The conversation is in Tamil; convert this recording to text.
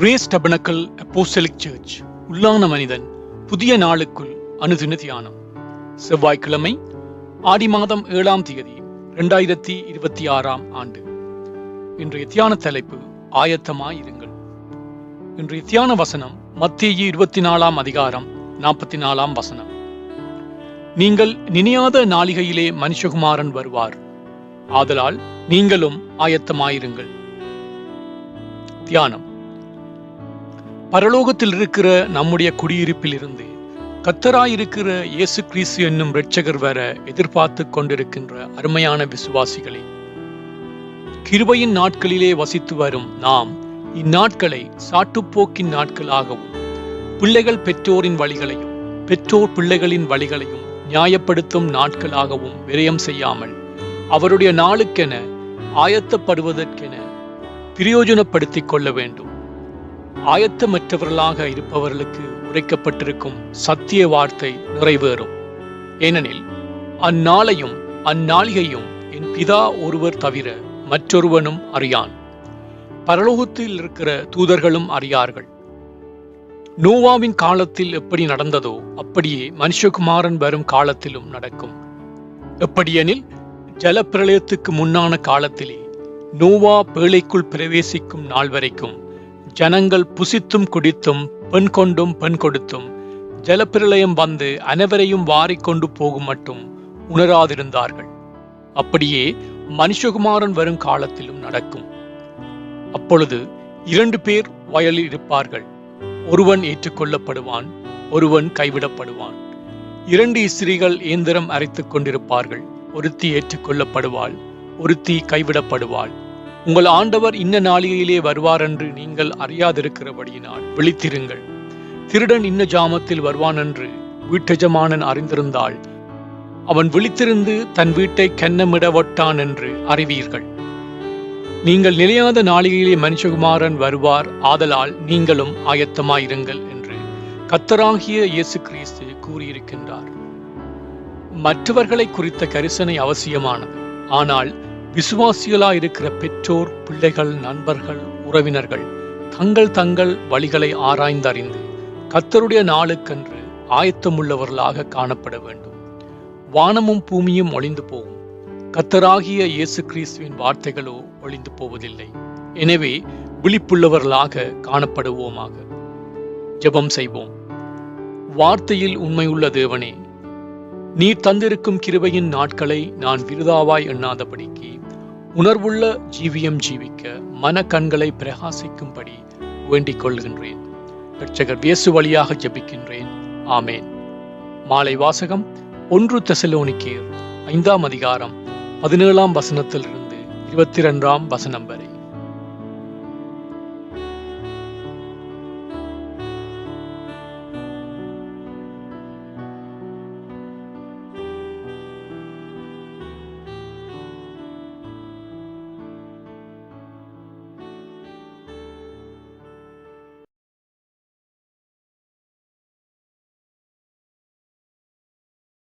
கிரேஸ் டபனக்கல் அப்போஸ்தலிக் சர்ச் உள்ளான மனிதன் புதிய நாளுக்குள் அனுதின தியானம். செவ்வாய்க்கிழமை ஆடி மாதம் 7ஆம் தேதி 2026ஆம் ஆண்டு. இன்றைய தியான தலைப்பு ஆயத்தமாயிருங்கள். இன்றைய தியான வசனம் மத்தேயு 24ஆம் அதிகாரம் 44ஆம் வசனம். நீங்கள் நினையாத நாளிகையிலே மனுஷகுமாரன் வருவார், ஆதலால் நீங்களும் ஆயத்தமாயிருங்கள். தியானம். பரலோகத்தில் இருக்கிற நம்முடைய குடியிருப்பில் இருந்து கர்த்தராயிருக்கிற இயேசு கிறிஸ்து என்னும் இரட்சகர் வர எதிர்பார்த்து கொண்டிருக்கின்ற அருமையான விசுவாசிகளே, கிருபையின் நாட்களிலே வசித்து வரும் நாம் இந்நாட்களை சாட்டுப்போக்கின் நாட்களாகவும், பிள்ளைகள் பெற்றோரின் வழிகளையும் பெற்றோர் பிள்ளைகளின் வழிகளையும் நியாயப்படுத்தும் நாட்களாகவும் விரயம் செய்யாமல் அவருடைய நாளுக்கென ஆயத்தப்படுவதற்கென பிரயோஜனப்படுத்திக் கொள்ள வேண்டும். ஆயத்தமற்றவர்களாக இருப்பவர்களுக்கு உரைக்கப்பட்டிருக்கும் சத்திய வார்த்தை நிறைவேறும். ஏனெனில் அந்நாளையும் அந்நாளிகையும் என் பிதா ஒருவர் தவிர மற்றொருவனும் அறியான், பரலோகத்தில் இருக்கிற தூதர்களும் அறியார்கள். நோவாவின் காலத்தில் எப்படி நடந்ததோ அப்படியே மனுஷகுமாரன் வரும் காலத்திலும் நடக்கும். எப்படியெனில் ஜலப்பிரளயத்துக்கு முன்னான காலத்திலே நோவா பேழைக்குள் பிரவேசிக்கும் நாள் வரைக்கும் ஜனங்கள் புசித்தும் குடித்தும் பெண் கொண்டும் பெண் கொடுத்தும் ஜலப்பிரளயம் வந்து அனைவரையும் வாரிக்கொண்டு போகும் மட்டும் உணராதிருந்தார்கள். அப்படியே மனுஷகுமாரன் வரும் காலத்திலும் நடக்கும். அப்பொழுது 2 பேர் வயலில் இருப்பார்கள், ஒருவன் ஏற்றுக்கொள்ளப்படுவான், ஒருவன் கைவிடப்படுவான். 2 ஸ்திரீகள் இயந்திரம் அரைத்துக் கொண்டிருப்பார்கள், ஒருத்தி ஏற்றுக்கொள்ளப்படுவாள், ஒருத்தி கைவிடப்படுவாள். உங்கள் ஆண்டவர் இன்ன நாளிகையிலே வருவார் என்று நீங்கள் அறியாதிருக்கிறபடியினால் விழித்திருங்கள். திருடன் இன்ன ஜாமத்தில் வருவான் என்று வீட்டெஜமானன் அறிந்திருந்தால் அவன் விழித்திருந்து தன் வீட்டை கன்னமிடவட்டான் என்று அறிவீர்கள். நீங்கள் நிலையாத நாளிகையிலே மனுஷகுமாரன் வருவார், ஆதலால் நீங்களும் ஆயத்தமாயிருங்கள் என்று கர்த்தராகிய இயேசு கிறிஸ்து கூறியிருக்கின்றார். மற்றவர்களை குறித்த கரிசனை அவசியமானது. ஆனால் விசுவாசிகளாயிருக்கிற பெற்றோர், பிள்ளைகள், நண்பர்கள், உறவினர்கள் தங்கள் வழிகளை ஆராய்ந்தறிந்து கர்த்தருடைய நாளுக்கென்று ஆயத்தமுள்ளவர்களாக காணப்பட வேண்டும். வானமும் பூமியும் ஒளிந்து போகும், கர்த்தராகிய இயேசு கிறிஸ்துவின் வார்த்தைகளோ ஒளிந்து போவதில்லை. எனவே விழிப்புள்ளவர்களாக காணப்படுவோமாக. ஜெபம் செய்வோம். வார்த்தையில் உண்மையுள்ள தேவனே, நீர் தந்திருக்கும் கிருபையின் நாட்களை நான் விருதாவாய் எண்ணாதபடிக்கு உணர்வுள்ள ஜீவியம் ஜீவிக்க மன கண்களை பிரகாசிக்கும்படி வேண்டிக் கொள்கின்றேன். இரட்சகர் இயேசு வழியாக ஜெபிக்கின்றேன். ஆமேன். மாலை வாசகம் 1 தெசலோனிக்கேயர் 5ஆம் அதிகாரம் 17ஆம் வசனத்திலிருந்து 22ஆம் வசனம் வரை.